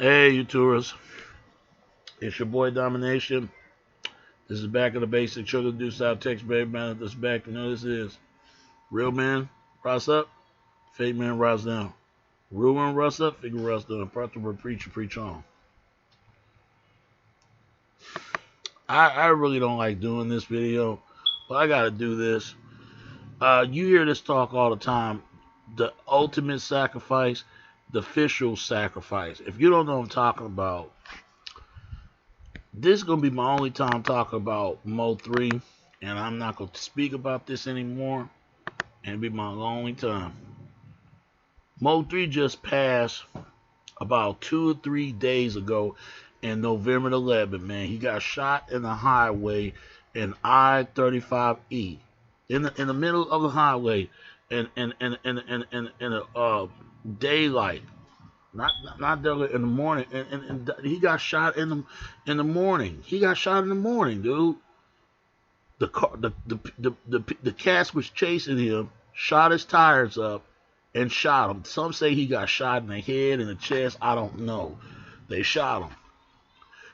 Hey, you tourists. It's your boy Domination. This is Back of the Basic Sugar Deuce South Texas, baby man. This back. You know this is. Real man, rise up. Fake man, rise down. Real one, rise up. Figure rise down. Proper preacher, preach on. I really don't like doing this video, but I gotta do this. You hear this talk all the time. The ultimate sacrifice, the official sacrifice. If you don't know what I'm talking about, this is gonna be my only time talking about Mo 3, and I'm not gonna speak about this anymore. And it'll be my only time. Mo 3 just passed about 2 or 3 days ago in November 11th, man. He got shot in the highway in I-35E. In the middle of the highway in a daylight. Not daylight in the morning. And he got shot in the morning. He got shot in the morning, dude. The car, the cats was chasing him, shot his tires up, and shot him. Some say he got shot in the head and the chest. I don't know. They shot him.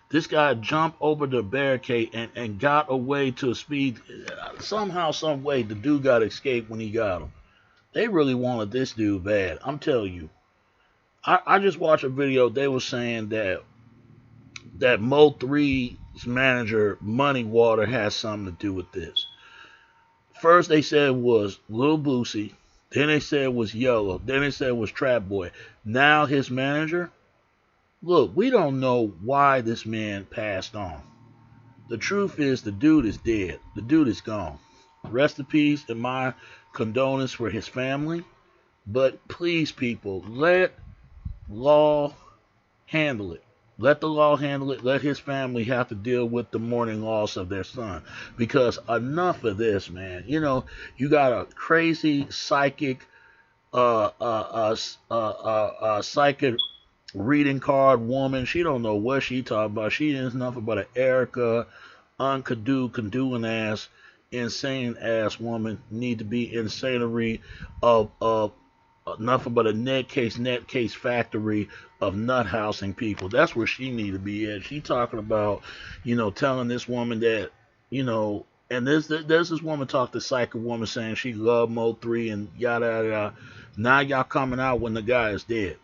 This guy jumped over the barricade and got away to a speed. Somehow, some way, the dude got escaped when he got him. They really wanted this dude bad. I'm telling you. I just watched a video. They were saying that Mo 3's manager, Money Water, has something to do with this. First they said it was Lil Boosie. Then they said it was Yellow. Then they said it was Trap Boy. Now his manager? Look, we don't know why this man passed on. The truth is the dude is dead. The dude is gone. Rest in peace and my condolence for his family. But please, people, let law handle it. Let the law handle it. Let his family have to deal with the mourning loss of their son. Because enough of this, man. You know, you got a crazy psychic, psychic reading card woman. She don't know what she talking about. She is nothing but an Erica, condoing ass, insane ass woman. Need to be insanery of nothing but a net case factory of nut housing people. That's where she need to be at. She talking about, telling this woman that, and there's this woman talk to psychic woman saying she loved Mo 3 and yada yada yada. Now y'all coming out when the guy is dead.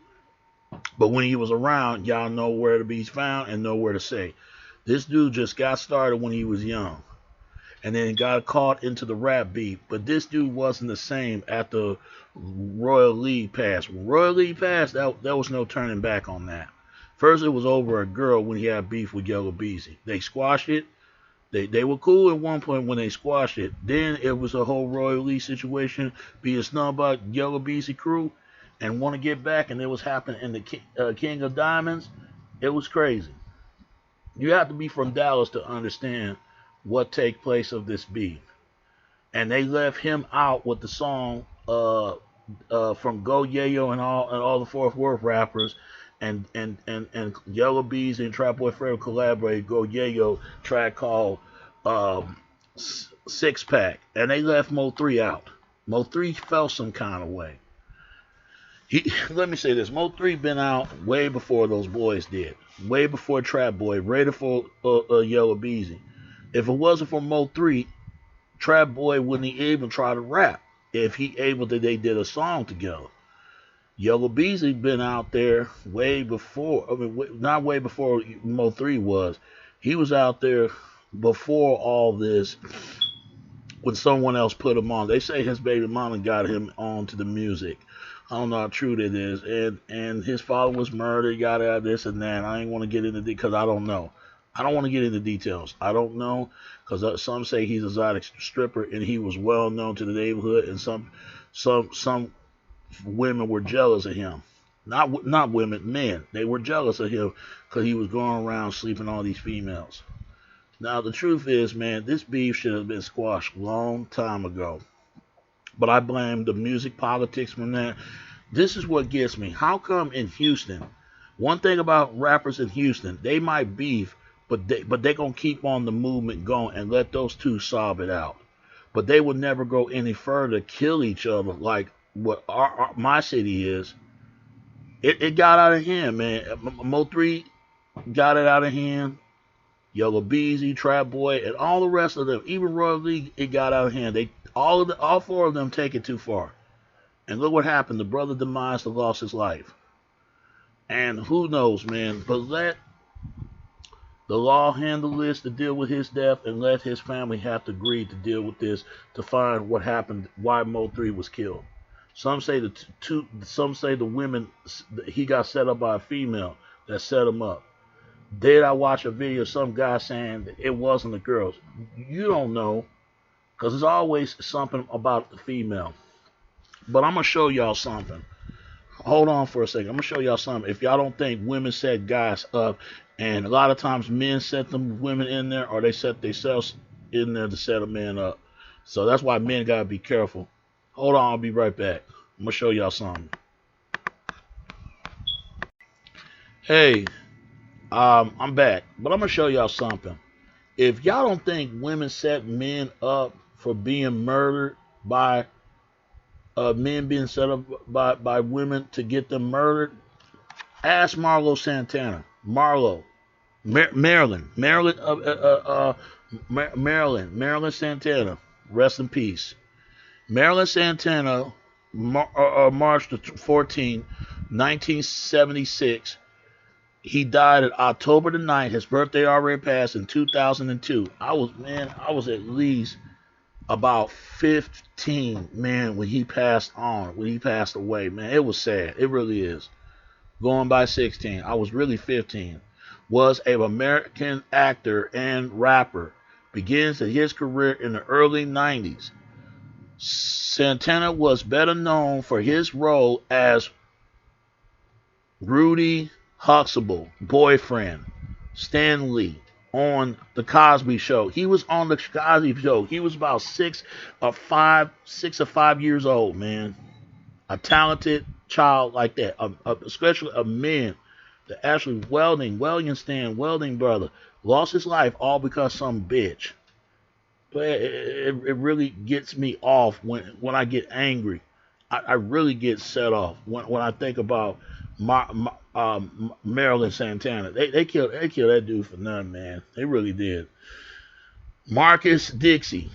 But when he was around, y'all know where to be found and know where to say. This dude just got started when he was young. And then got caught into the rap beat. But this dude wasn't the same after Royal League passed. When Royal League passed, there was no turning back on that. First, it was over a girl when he had beef with Yella Beezy. They squashed it. They were cool at one point when they squashed it. Then it was a whole Royal League situation, being snubbed by Yella Beezy crew, and want to get back, and it was happening in the King of Diamonds. It was crazy. You have to be from Dallas to understand what take place of this beef. And they left him out with the song from Go Yayo and all the Fourth Worth rappers, and Yellow Bees and Trap Boy Fred collaborated Go Yayo track called Six Pack, and they left Mo 3 out. Mo 3 felt some kind of way. Let me say this: Mo 3 been out way before those boys did, way before Trap Boy, way before Yellow Beezy. If it wasn't for Mo 3, Trap Boy wouldn't even try to rap if they did a song together. Yellow Beezy been out there way before, not way before Mo 3 was. He was out there before all this when someone else put him on. They say his baby mama got him on to the music. I don't know how true that is. And his father was murdered, yada, this and that. I ain't want to get into because I don't know. I don't want to get into details. I don't know because some say he's a exotic stripper and he was well known to the neighborhood, and some women were jealous of him. Not women, men. They were jealous of him because he was going around sleeping all these females. Now the truth is, man, this beef should have been squashed long time ago. But I blame the music politics from that. This is what gets me. How come in Houston? One thing about rappers in Houston, they might beef, but they gonna keep on the movement going and let those two solve it out. But they would never go any further, kill each other like what my city is, It got out of hand, man. Mo3 got it out of hand. Yellow Beezy, Trap Boy, and all the rest of them, even Royal League, it got out of hand. They all four of them take it too far. And look what happened. The brother demised lost his life. And who knows, man? But let the law handle this to deal with his death, and let his family have to agree to deal with this to find what happened, why Mo3 was killed. Some say some say the women, he got set up by a female that set him up. Did I watch a video of some guy saying that it wasn't the girls? You don't know, because there's always something about the female. But I'm going to show y'all something. Hold on for a second. I'm going to show y'all something. If y'all don't think women set guys up, and a lot of times men set them women in there, or they set themselves in there to set a man up. So that's why men got to be careful. Hold on, I'll be right back. I'm going to show y'all something. Hey, I'm back, but I'm going to show y'all something. If y'all don't think women set men up for being murdered by men being set up by women to get them murdered, ask Marlo Santana. Marilyn Santana, rest in peace. Marilyn Santana, March the 14th, 1976. He died on October the 9th. His birthday already passed in 2002. I was at least about 15, man, when he passed away, man. It was sad. It really is. Going by 16. I was really 15. Was an American actor and rapper. Begins his career in the early 90s. Santana was better known for his role as Rudy Huxtable, boyfriend, Stan Lee, on The Cosby Show. He was on The Cosby Show. He was about 6 or 5 years old, man. A talented child like that, especially a man that actually welding brother, lost his life all because some bitch. But it really gets me off when I get angry. I really get set off when I think about Marilyn Santana. They killed that dude for nothing, man. They really did. Marcus Dixie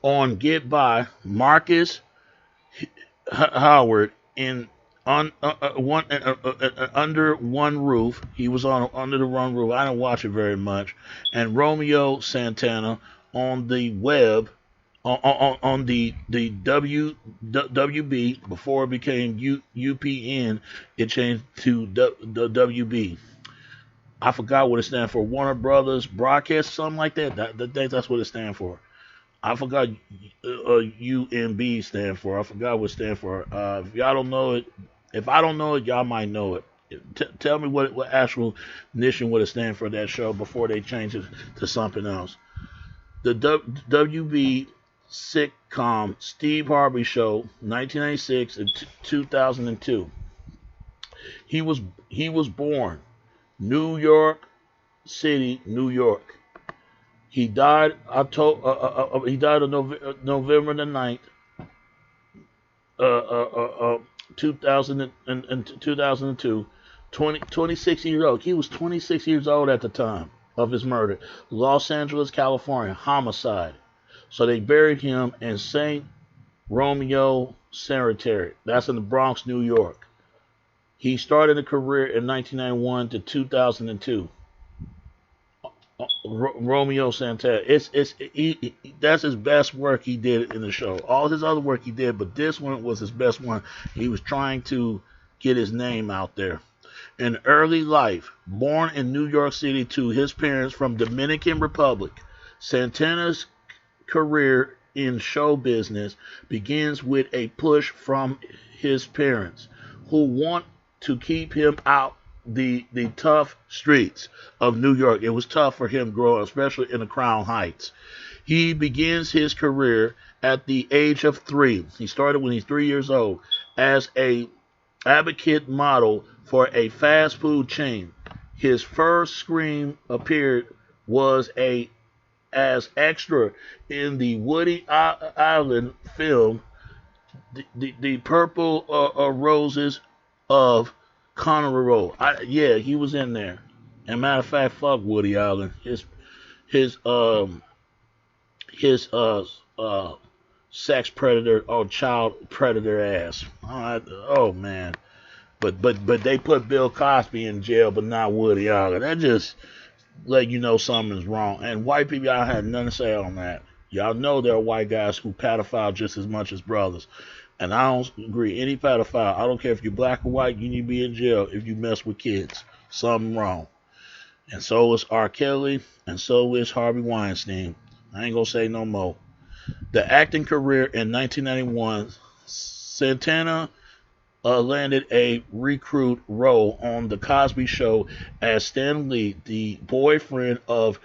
on Get By. Marcus Howard in Under One Roof. He was on Under the One Roof. I didn't watch it very much. And Romeo Santana on the web. On the WB, before it became UPN, it changed to the WB. I forgot what it stands for. Warner Brothers Broadcast, something like that. That's what it stands for. I forgot UNB stand for. I forgot what it stands for. If y'all don't know it, if I don't know it, y'all might know it. Tell me what actual nation would it stand for, that show, before they change it to something else. The WB sitcom Steve Harvey Show, 1996 and 2002. He was born New York City, New York. He died on November the 9th, 2002. 26 years old. He was 26 years old at the time of his murder. Los Angeles, California, homicide. So they buried him in St. Romeo Cemetery. That's in the Bronx, New York. He started a career in 1991 to 2002. Romeo Santana. That's his best work he did in the show. All his other work he did, but this one was his best one. He was trying to get his name out there. In early life, born in New York City to his parents from Dominican Republic, Santana's career in show business begins with a push from his parents, who want to keep him out the tough streets of New York. It was tough for him growing, especially in the Crown Heights. He begins his career at the age of 3. He started when he's 3 years old as a advocate model for a fast food chain. His first screen appeared was as extra in the Woody Allen film, The Purple Roses of Connery role. Yeah, he was in there. And matter of fact, fuck Woody Allen. His his sex predator or child predator ass. Oh man. But they put Bill Cosby in jail, but not Woody Allen. That just let you know something's wrong. And white people, y'all had nothing to say on that. Y'all know there are white guys who pedophile just as much as brothers. And I don't agree. Any pedophile, I don't care if you're black or white, you need to be in jail if you mess with kids. Something wrong. And so is R. Kelly, and so is Harvey Weinstein. I ain't gonna say no more. The acting career in 1991, Santana landed a recruit role on The Cosby Show as Stan Lee, the boyfriend of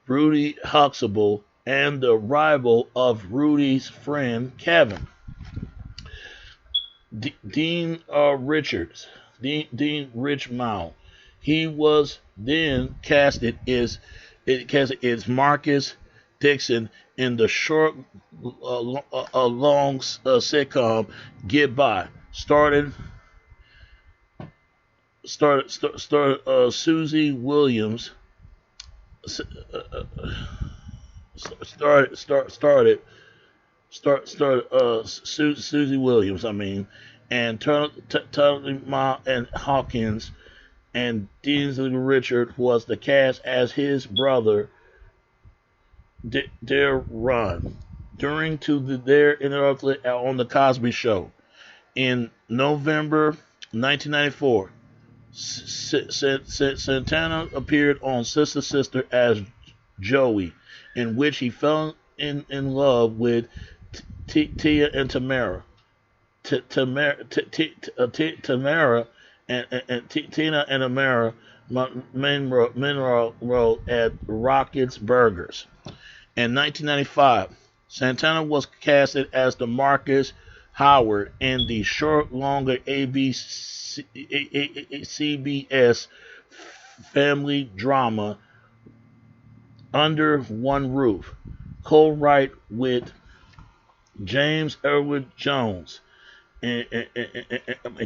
Rudy Huxtable and the rival of Rudy's friend Kevin. Dean Richmond. He was then casted as Marcus Dixon in the short, long sitcom Get By. Started Susie Williams. Susie Williams. I mean, and Tony Ma and Hawkins. And Denzel Richard was the cast as his brother, Darron, during their interrupted on The Cosby Show. In November 1994, Santana appeared on Sister Sister as Joey, in which he fell in love with Tia and Tamara. Tamara and Tina and Amara Monroe at Rockets Burgers. In 1995, Santana was casted as the Marcus Howard in the short, longer CBS family drama Under One Roof, co-write with James Edward Jones and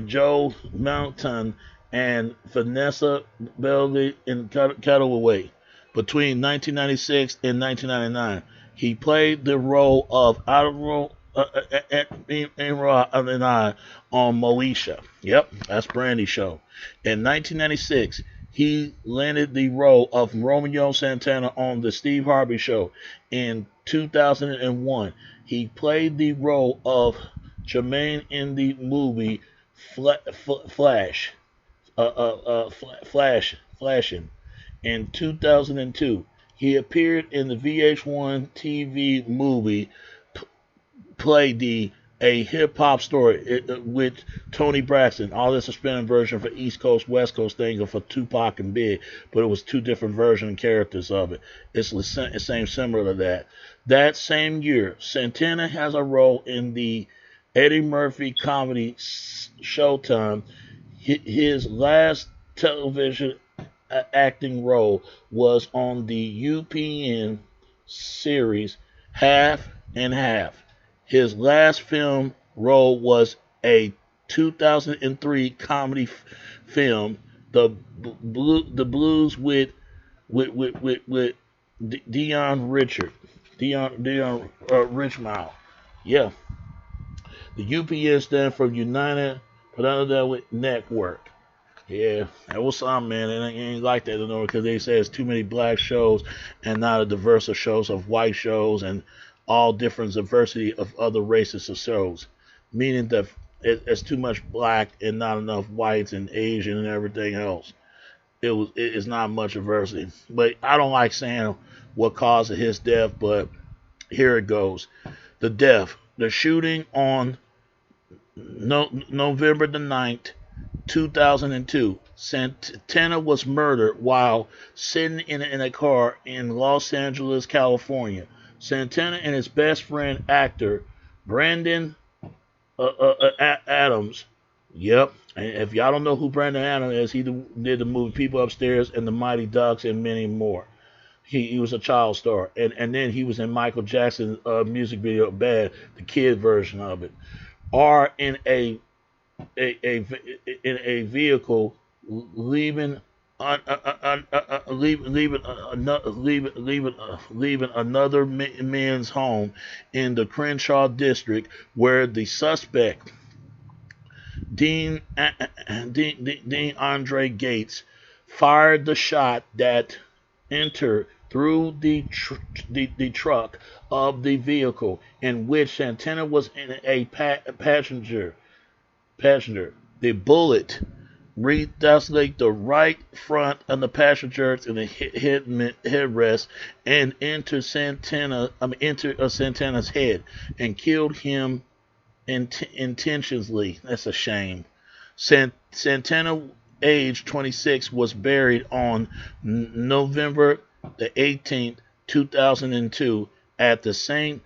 Joe Mountain and Vanessa Belge in Cutaway. Between 1996 and 1999, he played the role of Admiral Imran on Moesha. Yep, that's Brandy's show. In 1996, he landed the role of Romeo Santana on the Steve Harvey Show. In 2001, he played the role of Jermaine in the movie Flashing. In 2002, he appeared in the VH1 TV movie Play a hip hop story with Tony Braxton. All this is a spinning version for East Coast, West Coast thing, or for Tupac and Big, but it was two different version characters of it. It's the same similar to that. That same year, Santana has a role in the Eddie Murphy comedy Showtime. His last television acting role was on the UPN series Half and Half. His last film role was a 2003 comedy film, The Blues with Dion Richmond. Yeah. The UPN stands for United Production Network. Yeah, that was something, man. It ain't like that anymore because they say it's too many black shows and not a diverse of shows of white shows and all different diversity of other races of shows. Meaning that it's too much black and not enough whites and Asian and everything else. It's not much diversity. But I don't like saying what caused his death, but here it goes. The death. The shooting on November the 9th, 2002. Santana was murdered while sitting in a car in Los Angeles, California. Santana and his best friend, actor Brandon Adams. Yep. And if y'all don't know who Brandon Adams is, he did the movie People Upstairs and The Mighty Ducks and many more. He was a child star. And then he was in Michael Jackson's music video, Bad, the kid version of it. Are in a a in a vehicle, leaving leaving another man's home in the Crenshaw district, where the suspect Dean Dean Andre Gates fired the shot that entered through the truck of the vehicle in which Santana was in a passenger. The bullet redecelate the right front of the passenger and the headrest and enter Santana's head and killed him intentionally. That's a shame. Santana, age 26, was buried on November the 18th, 2002, at the St.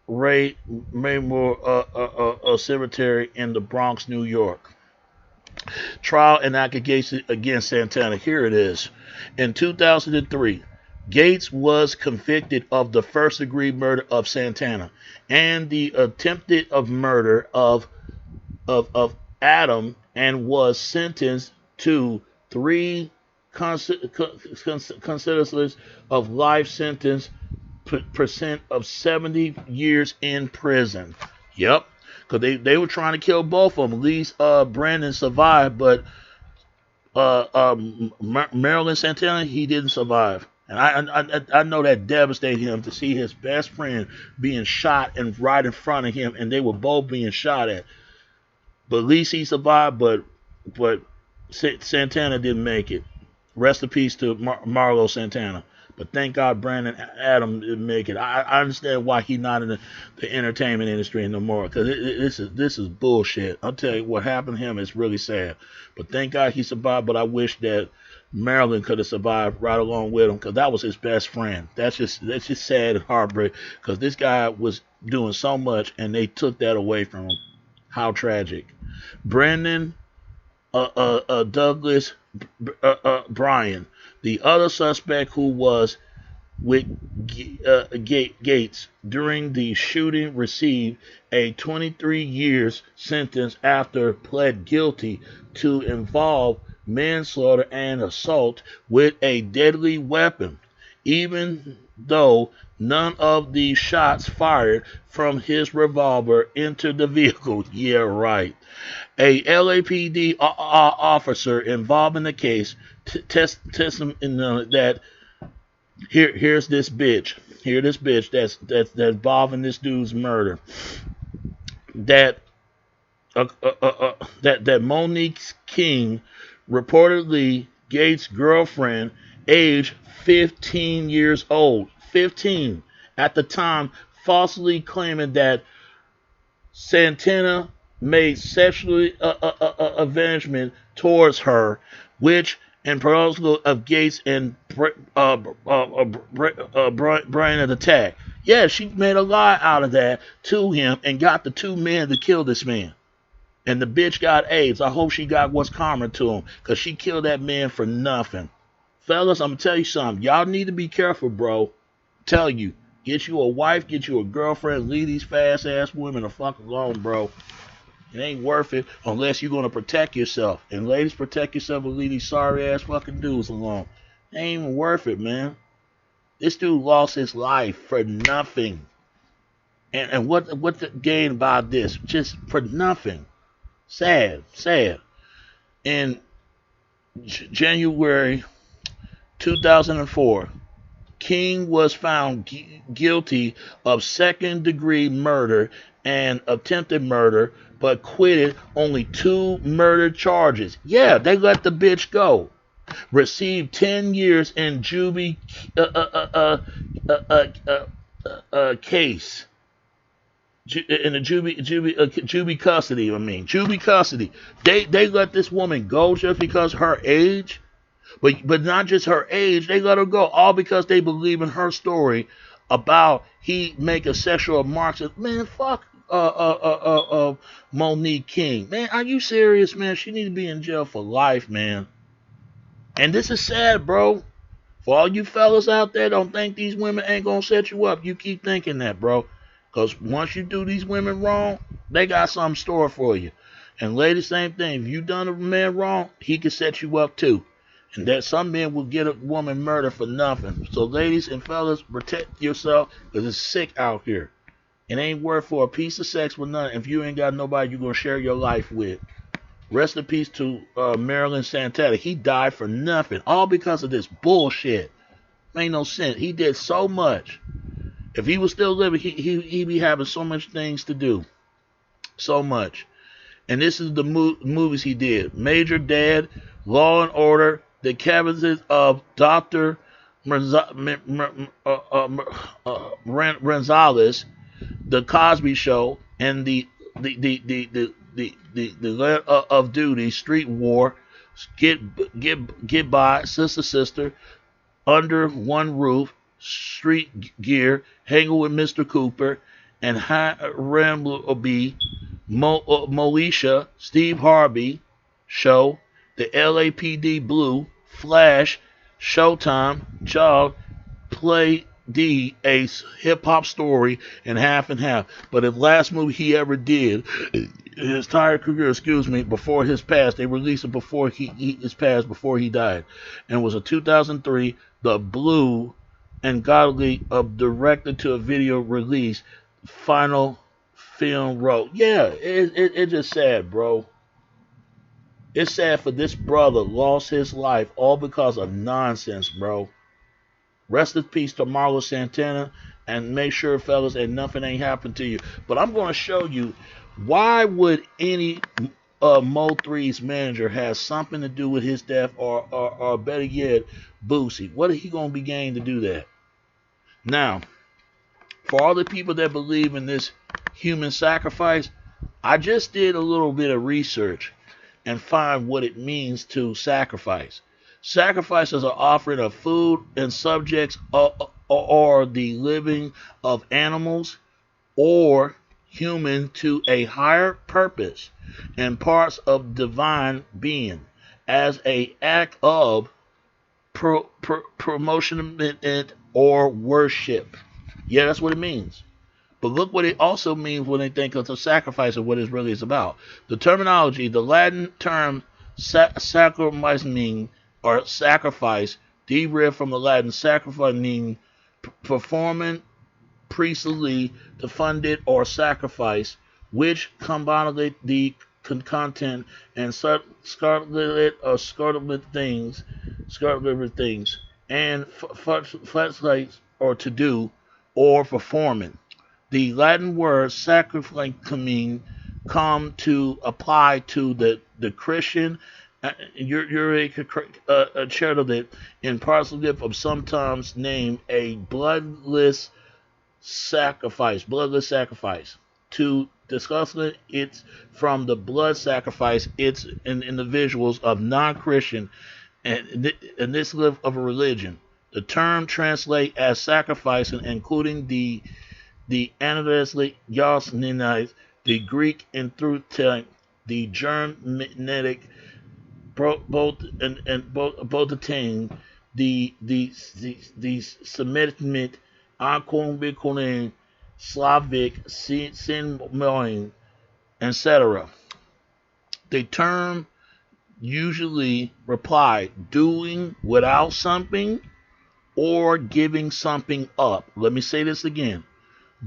Ray Memorial Cemetery in the Bronx, New York. Trial and accusation against Santana. Here it is. In 2003, Gates was convicted of the first-degree murder of Santana and the attempted of murder of Adam, and was sentenced to 3 consecutive of life sentence percent of 70 years in prison. Yep, because they were trying to kill both of them. At least Brandon survived, but Marilyn Santana, he didn't survive. And I know that devastated him to see his best friend being shot and right in front of him, and they were both being shot at. But at least he survived, but Santana didn't make it. Rest in peace to Marlo Santana. But thank God Brandon Adam didn't make it. I understand why he's not in the entertainment industry no more, because this is bullshit. I'll tell you what happened to him is really sad. But thank God he survived. But I wish that Marilyn could have survived right along with him, because that was his best friend. That's just sad and heartbreak, because this guy was doing so much and they took that away from him. How tragic. Brandon Douglas Bryan, the other suspect who was with Gates during the shooting, received a 23 years sentence after pled guilty to involve manslaughter and assault with a deadly weapon, even though none of the shots fired from his revolver entered the vehicle. Yeah, right. A LAPD officer involved in the case that here's this bitch. Here, this bitch that's involved in this dude's murder. That Monique King, reportedly Gates' girlfriend, age 15 years old, 15 at the time, falsely claiming that Santana made sexual avengement towards her, which in proposal of Gates and Brian attack. Yeah, she made a lie out of that to him and got the 2 men to kill this man. And the bitch got AIDS. I hope she got what's karma to him, because she killed that man for nothing. Fellas, I'm going to tell you something. Y'all need to be careful, bro. Tell you. Get you a wife, get you a girlfriend, leave these fast-ass women the fuck alone, bro. It ain't worth it unless you're going to protect yourself. And ladies, protect yourself and leave these sorry-ass fucking dudes alone. It ain't even worth it, man. This dude lost his life for nothing. And what's the gain about this? Just for nothing. Sad. In January 2004, King was found guilty of second-degree murder and attempted murder, but acquitted only 2 murder charges. Yeah, they let the bitch go. Received 10 years in juvie case. In the juvie custody, juvie custody. They let this woman go just because her age, but not just her age. They let her go all because they believe in her story about he make a sexual remarks. Man, fuck Monique King. Man, are you serious, man? She need to be in jail for life, man. And this is sad, bro. For all you fellas out there, don't think these women ain't gonna set you up. You keep thinking that, bro. Because once you do these women wrong, they got something stored for you. And ladies, same thing. If you done a man wrong, he can set you up too. And that some men will get a woman murdered for nothing. So ladies and fellas, protect yourself because it's sick out here. It ain't worth for a piece of sex with nothing if you ain't got nobody you're going to share your life with. Rest in peace to Marilyn Santana. He died for nothing. All because of this bullshit. Made no sense. He did so much. If he was still living, he'd be having so much things to do. So much. And this is the movies he did. Major Dad, Law and Order, The Cabinets of Dr. Renzales, The Cosby Show, and the Land of Duty, Street War, Get By, Sister, Under One Roof, Street Gear, Hanging with Mr. Cooper, and Harambe, Moesha, Steve Harvey Show, the LAPD Blue, Flash, Showtime, Jog, Play D, a hip hop story, and Half and Half. But the last movie he ever did, his entire career, before his pass, they released it before his pass, before he died, and it was a 2003, The Blue and Godly, directed to a video release, final film wrote. Yeah, it's just sad, bro. It's sad for this brother lost his life all because of nonsense, bro. Rest in peace to Marlo Santana, and make sure, fellas, that nothing ain't happened to you. But I'm going to show you why would any Mo3's manager have something to do with his death, or better yet, Boosie. What is he going to be gaining to do that? Now, for all the people that believe in this human sacrifice, I just did a little bit of research and find what it means to sacrifice. Sacrifice is an offering of food and subjects, or the living of animals or human to a higher purpose and parts of divine being as a act of promotion or worship. Yeah, that's what it means. But look what it also means when they think of the sacrifice and what it really is about. The terminology, the Latin term sacramentum, or sacrifice, derived from the Latin sacrifice, meaning performing priestly to fund it or sacrifice, which combined the content and scarlet things, and facilitate or to do or performing. The Latin word sacrifice come to apply to the Christian charitable in partnership of sometimes named a bloodless sacrifice. To discuss it's from the blood sacrifice, it's in individuals of non-Christian and this live of a religion. The term translate as sacrifice, including the Anatolic Yosninite, the Greek Enthusiastic, the Germanic both the thing, the Semitic, Akonbikonin, Slavic, Sinmoin, etc. The term usually reply doing without something or giving something up. Let me say this again.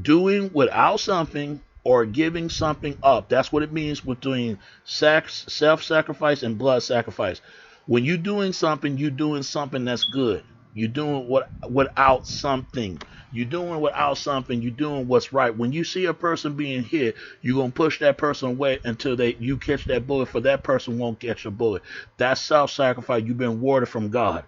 Doing without something or giving something up. That's what it means between self-sacrifice and blood sacrifice. When you're doing something that's good. You're doing without something. You're doing without something. You're doing what's right. When you see a person being hit, you're going to push that person away until you catch that bullet, for that person won't catch a bullet. That's self-sacrifice. You've been warded from God.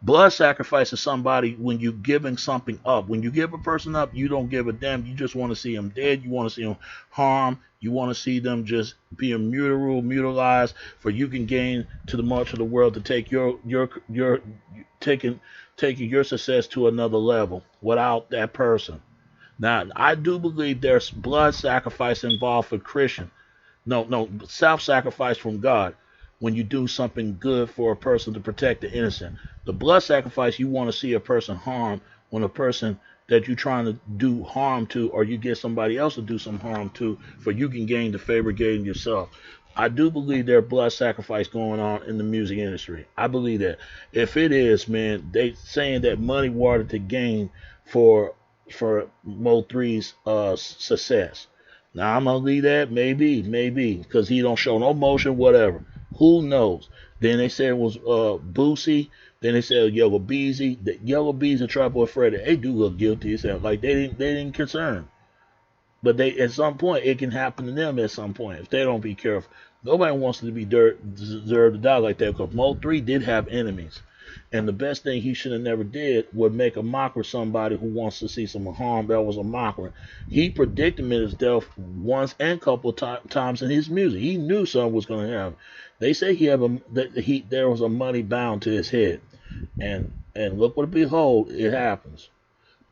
Blood sacrifice is somebody when you're giving something up. When you give a person up, you don't give a damn. You just want to see them dead. You want to see them harmed. You want to see them just being mutilized, for you can gain to the march of the world to take taking your success to another level without that person. Now, I do believe there's blood sacrifice involved for Christian. No, self-sacrifice from God. When you do something good for a person to protect the innocent. The blood sacrifice, you want to see a person harmed, when a person that you're trying to do harm to, or you get somebody else to do some harm to, for you can gain the favor, gain yourself. I do believe there's blood sacrifice going on in the music industry. I believe that. If it is, man, they saying that money water to gain for Mo3's success. Now I'm gonna leave that maybe because he don't show no motion, whatever. Who knows? Then they said it was Boosie. Then they said Yellow Beezy. The Yellow Beezy and Trouble with Freddy. They do look guilty. It sounds like they didn't concern. But they at some point it can happen to them at some point if they don't be careful. Nobody wants to be deserve to die like that because Mo3 did have enemies. And the best thing he should have never did would make a mockery of somebody who wants to see some harm that was a mockery. He predicted his death once and a couple times in his music. He knew something was going to happen. They say there was a money bound to his head. And look what behold, it happens.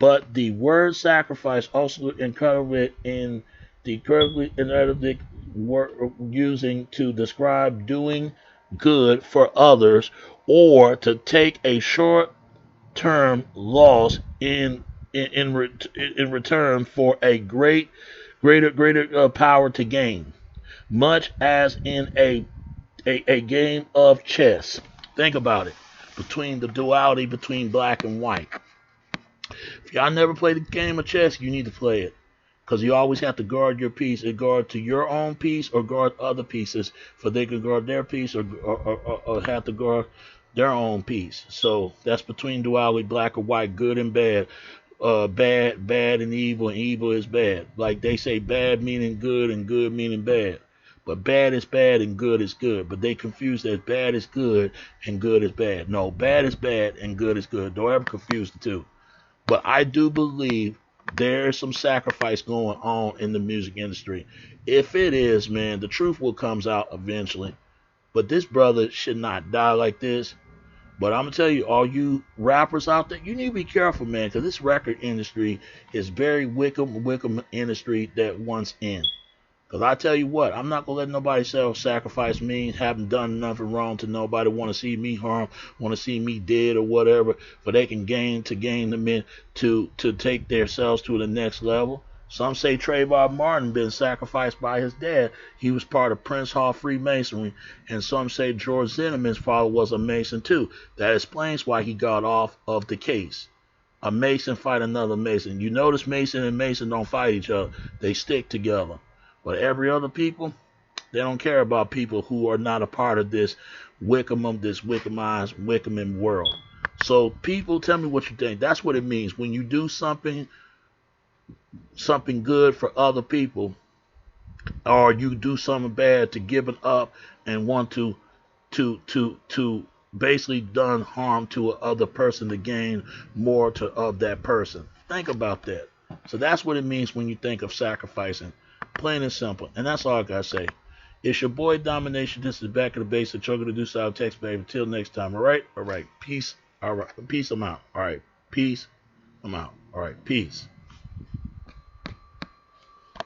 But the word sacrifice also included in the incredibly analytic word using to describe doing good for others or to take a short-term loss in return for a greater power to gain, much as in a game of chess. Think about it. Between the duality between black and white. If y'all never played a game of chess, you need to play it. Because you always have to guard your piece and guard to your own piece or guard other pieces, for they can guard their piece or have to guard their own piece. So that's between duality, black or white, good and bad. Bad and evil is bad. Like they say bad meaning good and good meaning bad. But bad is bad and good is good. But they confuse that bad is good and good is bad. No, bad is bad and good is good. Don't ever confuse the two. But I do believe there is some sacrifice going on in the music industry. If it is, man, the truth will comes out eventually. But this brother should not die like this. But I'm gonna tell you, all you rappers out there, you need to be careful, man, because this record industry is very Wickham industry that wants in. Because I tell you what, I'm not going to let nobody sacrifice me, haven't done nothing wrong to nobody, want to see me harm, want to see me dead or whatever, for they can gain them in to take themselves to the next level. Some say Trayvon Martin been sacrificed by his dad. He was part of Prince Hall Freemasonry. And some say George Zimmerman's father was a Mason too. That explains why he got off of the case. A Mason fight another Mason. You notice Mason and Mason don't fight each other. They stick together. But every other people, they don't care about people who are not a part of this Wickhamized Wickham world. So people, tell me what you think. That's what it means when you do something good for other people, or you do something bad to give it up and want to basically done harm to a other person to gain more of that person. Think about that. So that's what it means when you think of sacrificing. Plain and simple. And that's all I gotta say. It's your boy Domination. This is Back of the Base. The Choker to do South Text, baby. Until next time. Alright? Alright. Peace. Alright. Peace. I'm out. Alright. Peace. I'm out. Alright. Peace.